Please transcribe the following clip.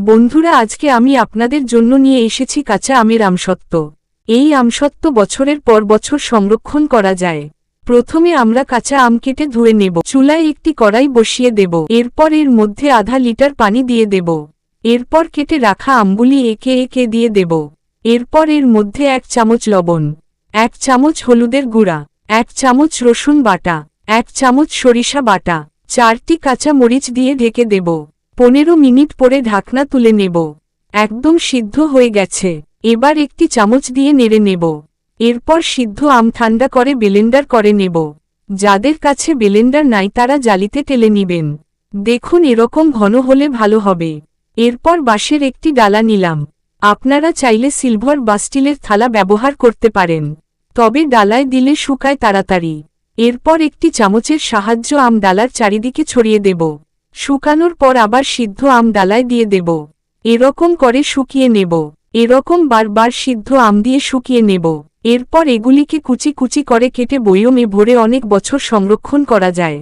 বন্ধুরা, আজকে আমি আপনাদের জন্য নিয়ে এসেছি কাঁচা আমের আমসত্ত্ব। এই আমসত্ত্ব বছরের পর বছর সংরক্ষণ করা যায়। প্রথমে আমরা কাঁচা আম কেটে ধুয়ে নেব। চুলায় একটি কড়াই বসিয়ে দেব। এরপর এর মধ্যে আধা লিটার পানি দিয়ে দেব। এরপর কেটে রাখা আমগুলি একে একে দিয়ে দেব। এরপর এর মধ্যে 1 চামচ লবণ, 1 চামচ হলুদের গুঁড়া, 1 চামচ রসুন বাটা, 1 চামচ সরিষা বাটা, 4টি কাঁচা মরিচ দিয়ে ঢেকে দেব। 15 মিনিট পরে ঢাকনা তুলে নেব। একদম সিদ্ধ হয়ে গেছে। এবার একটি চামচ দিয়ে নেড়ে নেব। এরপর সিদ্ধ আম ঠান্ডা করে ব্লেন্ডার করে নেব। যাদের কাছে ব্লেন্ডার নাই তারা জালিতে টেলে নিবেন। দেখুন এরকম ঘন হলে ভালো হবে। এরপর বাঁশের একটি ডালা নিলাম। আপনারা চাইলে সিলভার বা স্টিলের থালা ব্যবহার করতে পারেন, তবে ডালায় দিলে শুকায় তাড়াতাড়ি। এরপর একটি চামচের সাহায্য আম ডালার চারিদিকে ছড়িয়ে দেব। শুকানোর পর আবার সিদ্ধ আম ডালায় দিয়ে দেব। এরকম করে শুকিয়ে নেব। এরকম বারবার সিদ্ধ আম দিয়ে শুকিয়ে নেব। এরপর এগুলিকে কুচি কুচি করে কেটে বয়মে ভরে অনেক বছর সংরক্ষণ করা যায়।